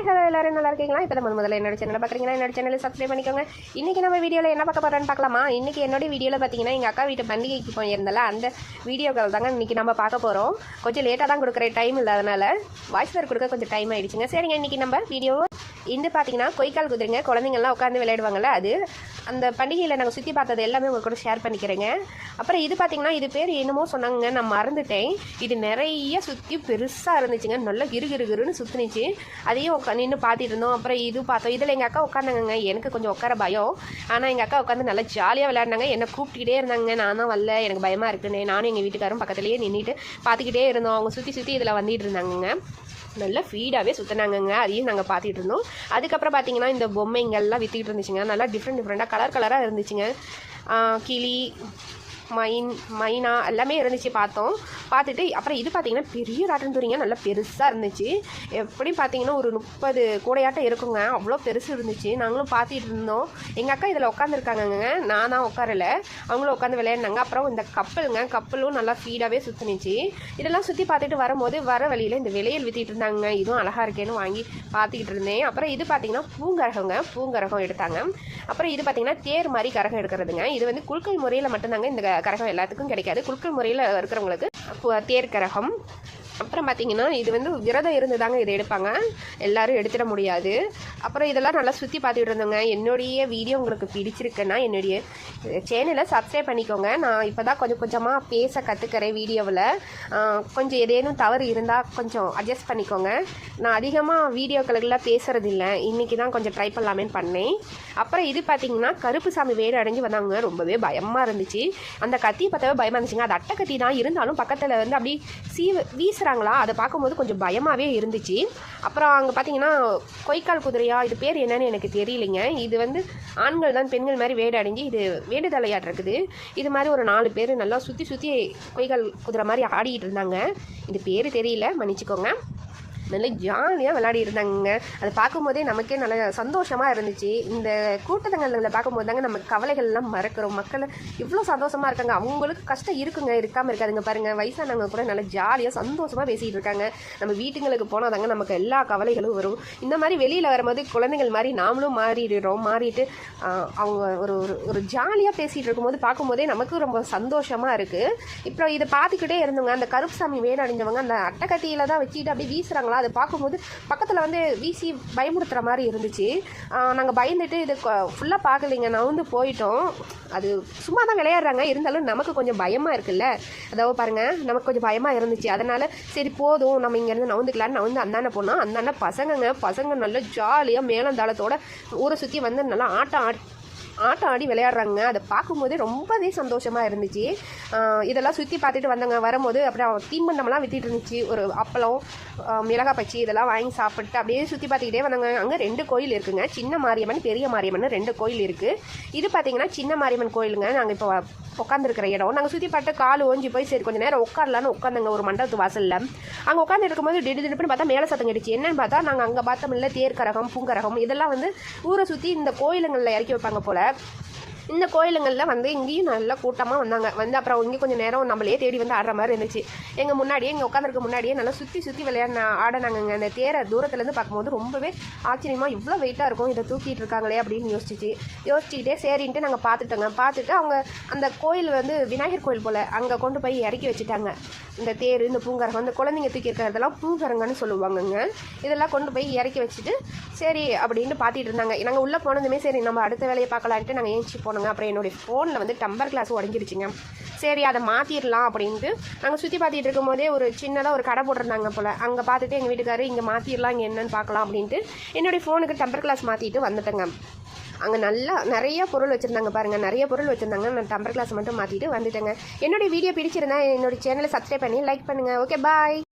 Hi hello எல்லாரும் நல்லா இருக்கீங்களா? இப்போ முதல்ல என்னோட சேனலை பார்க்குறீங்களா? என்னோட சேனலை சப்ஸ்கிரைப் பண்ணிக்கோங்க. இன்றைக்கி நம்ம வீடியோவில் என்ன பார்க்க போகிறோன்னு பார்க்கலாமா? இன்றைக்கி என்னோட வீடியோவில் பார்த்தீங்கன்னா எங்கள் அக்கா வீட்டு பண்டிகைக்கு போயிருந்தால அந்த வீடியோக்கள் தாங்க இன்றைக்கி நம்ம பார்க்க போகிறோம். கொஞ்சம் லேட்டாக தான் கொடுக்குற டைம் இல்லாதனால வாய்ஸ் வேறு கொடுக்க கொஞ்சம் டைம் ஆகிடுச்சுங்க. சரிங்க, இன்றைக்கி நம்ம வீடியோ இந்த பார்த்தீங்கன்னா கொய்க்கால் குதிரைங்க குழந்தைங்கள்லாம் உட்காந்து விளையாடுவாங்கள்ல, அது அந்த பண்டிகையில் நாங்கள் சுற்றி பார்த்தது எல்லாமே உங்கள் கூட ஷேர் பண்ணிக்கிறேங்க. அப்புறம் இது பார்த்தீங்கன்னா இது பேர் என்னமோ சொன்னாங்க, நான் மறந்துட்டேன். இது நிறைய சுற்றி பெருசாக இருந்துச்சுங்க, நல்லா கிருன்னு சுற்றுனுச்சு. அதையும் நின்று பார்த்துட்டு இருந்தோம். அப்புறம் இது பார்த்தோம். இதில் எங்கள் அக்கா உட்காந்தாங்க. எனக்கு கொஞ்சம் உட்கார பயம், ஆனால் எங்கள் அக்கா உட்காந்து நல்லா ஜாலியாக விளையாடினாங்க. என்னை கூப்பிட்டுக்கிட்டே இருந்தாங்க. நான் தான் வரல, எனக்கு பயமாக இருக்குன்னு. நானும் எங்கள் வீட்டுக்காரும் பக்கத்துலேயே நின்றுட்டு பார்த்துக்கிட்டே இருந்தோம். அவங்க சுற்றி இதில் வந்துட்டு இருந்தாங்க. நல்லா ஃபீடாகவே சுற்றினாங்கங்க. அதையும் நாங்கள் பார்த்துட்டு இருந்தோம். அதுக்கப்புறம் பார்த்தீங்கன்னா இந்த பொம்மைங்கள்லாம் விற்றுக்கிட்டு இருந்துச்சுங்க. நல்லா டிஃப்ரெண்ட்டாக கலராக இருந்துச்சுங்க. கிளி, மைனா எல்லாமே இருந்துச்சு. பார்த்துட்டு அப்புறம் இது பார்த்திங்கன்னா பெரிய ராட்டன் தூரிங்க, நல்லா பெருசாக இருந்துச்சு. எப்படி பார்த்தீங்கன்னா ஒரு 30 கூடையாட்டம் இருக்குங்க, அவ்வளோ பெருசு இருந்துச்சு. நாங்களும் பார்த்துட்டு இருந்தோம். எங்கள் அக்கா இதில் உட்காந்துருக்காங்கங்க, நான் தான் உட்காரல, அவங்களும் உட்காந்து விளையாடினாங்க. அப்புறம் இந்த கப்பலும் நல்லா ஃபீடாகவே சுற்றுனுச்சு. இதெல்லாம் சுற்றி பார்த்துட்டு வரும்போது வர வழியில் இந்த விலையில் விற்றிட்டு இருந்தாங்க. இதுவும் அழகாக இருக்கேன்னு வாங்கி பார்த்துக்கிட்டு இருந்தேன். அப்புறம் இது பார்த்திங்கன்னா பூங்கரகம் எடுத்தாங்க. அப்புறம் இது பார்த்திங்கன்னா தேர் மாதிரி கரகம் எடுக்கிறதுங்க. இது வந்து குலுக்கல் முறையில் மட்டும்தாங்க இந்த கரகம் எல்லாத்துக்கும் கிடைக்காது. குலுக்கல் முறையில் இருக்கிறவங்களுக்கு தேர் கரகம். அப்புறம் பார்த்திங்கன்னா இது வந்து விரதம் இருந்து தாங்க இதை எடுப்பாங்க, எல்லோரும் எடுத்துட முடியாது. அப்புறம் இதெல்லாம் நல்லா சுற்றி பார்த்துட்டு இருந்தோங்க. என்னுடைய வீடியோ உங்களுக்கு பிடிச்சிருக்குன்னா என்னுடைய சேனலை சப்ஸ்கிரைப் பண்ணிக்கோங்க. நான் இப்போ தான் கொஞ்சமாக பேச கற்றுக்கிறேன் வீடியோவில். கொஞ்சம் ஏதேனும் தவறு இருந்தால் கொஞ்சம் அட்ஜஸ்ட் பண்ணிக்கோங்க. நான் அதிகமாக வீடியோக்களுக்கெல்லாம் பேசுகிறது இல்லை, இன்றைக்கி தான் கொஞ்சம் ட்ரை பண்ணலாமேன்னு பண்ணேன். அப்புறம் இது பார்த்திங்கன்னா கருப்பு சாமி வேறு அடைஞ்சு வந்தாங்க. ரொம்பவே பயமாக இருந்துச்சு. அந்த கத்தியை பார்த்தாவே பயமாக இருந்துச்சுங்க. அது அட்டை கத்தி தான், இருந்தாலும் பக்கத்தில் வந்து அப்படி வீசுகிறாங்களா, அதை பார்க்கும்போது கொஞ்சம் பயமாகவே இருந்துச்சு. அப்புறம் அங்கே பார்த்தீங்கன்னா கொய்க்கால் குதிரையா, இது பேர் என்னன்னு எனக்கு தெரியலைங்க. இது வந்து ஆண்கள் தான் பெண்கள் மாதிரி வேடு அடைஞ்சு இது வேடுதலையாட் இருக்குது. இது மாதிரி ஒரு 4 பேர் நல்லா சுற்றி கொய்க்கால் குதிரை மாதிரி ஆடிக்கிட்டு இருந்தாங்க. இது பேர் தெரியல, மன்னிச்சுக்கோங்க. நல்லா ஜாலியாக விளையாடி இருந்தாங்க. அதை பார்க்கும்போதே நமக்கே நல்ல சந்தோஷமாக இருந்துச்சு. இந்த கூட்டத்தங்களில் பார்க்கும்போது தாங்க நம்ம கவலைகள்லாம் மறக்கிறோம். மக்கள் இவ்வளோ சந்தோஷமாக இருக்காங்க. அவங்களுக்கு கஷ்டம் இருக்குங்க, இருக்காமல் இருக்காதுங்க. பாருங்கள், வயசானவங்க கூட நல்லா ஜாலியாக சந்தோஷமாக பேசிகிட்டு இருக்காங்க. நம்ம வீட்டுங்களுக்கு போனால் தாங்க நமக்கு எல்லா கவலைகளும் வரும். இந்த மாதிரி வெளியில் வரும்போது குழந்தைகள் மாதிரி நாமளும் மாறிட்டு அவங்க ஒரு ஜாலியாக பேசிகிட்டு இருக்கும்போது பார்க்கும்போதே நமக்கு ரொம்ப சந்தோஷமாக இருக்குது. இப்போ இதை பார்த்துக்கிட்டே இருந்தவங்க அந்த கருப்பு சாமி வேடு அடைஞ்சவங்க அந்த அட்டைக்கத்தியில் தான் வச்சுக்கிட்டு அப்படியே வீசுகிறாங்களா, அதை பார்க்கும்போது பக்கத்தில் வந்து வீசி பயமுறுத்துகிற மாதிரி இருந்துச்சு. நாங்கள் பயந்துட்டு இது ஃபுல்லாக பார்க்கலைங்க, நவுந்து போயிட்டோம். அது சும்மா தான் விளையாடுறாங்க, இருந்தாலும் நமக்கு கொஞ்சம் பயமாக இருக்குல்ல. அதாவது பாருங்கள், நமக்கு கொஞ்சம் பயமாக இருந்துச்சு. அதனால் சரி போதும், நம்ம இங்கேருந்து நவுந்துக்கலான்னு அந்தாண்ட போனோம். அந்தாண்ட பசங்க நல்லா ஜாலியாக மேலந்தாளத்தோட ஊரை சுற்றி வந்து நல்லா ஆட்டம் ஆடி விளையாடுறாங்க. அதை பார்க்கும்போதே ரொம்பவே சந்தோஷமாக இருந்துச்சு. இதெல்லாம் சுற்றி பார்த்துட்டு வந்தாங்க. வரும்போது அப்புறம் தீம்பண்டம்லாம் விற்றிட்டு இருந்துச்சு. ஒரு அப்பளம், மிளகாய் பச்சி இதெல்லாம் வாங்கி சாப்பிட்டு அப்படியே சுற்றி பார்த்துக்கிட்டே வந்தாங்க. அங்கே 2 கோயில் இருக்குங்க, சின்ன மாரியம்மன் பெரிய மாரியம்மன் 2 கோயில் இருக்குது. இது பார்த்திங்கன்னா சின்ன மாரியம்மன் கோயிலுங்க. நாங்கள் இப்போ உட்காந்துருக்கிற இடம். நாங்கள் சுற்றி பார்த்து கால் ஓஞ்சி போய் சரி கொஞ்சம் நேரம் உட்காரலான்னு உட்காந்துங்க ஒரு மண்டபத்து வாசலில். அங்கே உட்காந்து இருக்கும்போது திடீர்னு பார்த்தா மேலே சத்தம் கிடைச்சி. என்னன்னு பார்த்தா நாங்கள் அங்கே பார்த்தோம்ல தேர் கரகம், பூங்கரகம் இதெல்லாம் வந்து ஊரை சுற்றி இந்த கோயிலுங்களில் இறக்கி வைப்பாங்க போல். இந்த கோயிலுங்களில் வந்து இங்கேயும் நல்லா கூட்டமாக வந்தாங்க. அப்புறம் இங்கே கொஞ்சம் நேரம் நம்மளே தேடி வந்து ஆடுற மாதிரி இருந்துச்சு. எங்கள் முன்னாடியே இங்கே உட்காந்துருக்க முன்னாடியே நல்லா சுற்றி ஆடினாங்க. அந்த தேரை தூரத்துலேருந்து பார்க்கும்போது ரொம்பவே ஆச்சரியமாக இவ்வளோ வெயிட்டாக இருக்கும், இதை தூக்கிட்டு இருக்காங்களே அப்படின்னு யோசிச்சுக்கிட்டே சரின்ட்டு நாங்கள் பார்த்துட்டு அவங்க அந்த கோயில் வந்து விநாயகர் கோயில் போல் அங்கே கொண்டு போய் இறக்கி வச்சுட்டாங்க. இந்த தேர், இந்த பூங்கரகம், இந்த குழந்தைங்க தூக்கி இருக்கிறதெல்லாம் பூங்கரங்கன்னு சொல்லுவாங்கங்க. இதெல்லாம் கொண்டு போய் இறக்கி வச்சுட்டு சரி அப்படின்ட்டு பார்த்துட்டு இருந்தாங்க. நாங்கள் உள்ளே போனதுமே சரி நம்ம அடுத்த வேலையை பார்க்கலான்ட்டு நாங்கள் ஏஞ்சி போனோங்க. அப்புறம் என்னுடைய ஃபோனில் வந்து டம்பர் கிளாஸ் உடஞ்சிருச்சுங்க. சரி அதை மாற்றிடலாம் அப்படின்ட்டு நாங்கள் சுற்றி பார்த்துட்டு இருக்கும் போதே ஒரு சின்னதாக ஒரு கடை போட்டிருந்தாங்க போல். அங்கே பார்த்துட்டு எங்கள் வீட்டுக்காரர் இங்கே மாற்றிடலாம், இங்கே என்னென்னு பார்க்கலாம் அப்படின்ட்டு என்னுடைய ஃபோனுக்கு டம்பர் கிளாஸ் மாற்றிட்டு வந்துட்டேங்க. அங்கே நிறைய பொருள் வச்சுருந்தாங்க பாருங்கள், நிறைய பொருள் வச்சுருந்தாங்க. நான் டம்பர் கிளாஸ் மட்டும் மாற்றிட்டு வந்துட்டேங்க. என்னுடைய வீடியோ பிடிச்சிருந்தா என்னுடைய சேனலை சப்ஸ்கிரைப் பண்ணி லைக் பண்ணுங்கள். ஓகே, பாய்.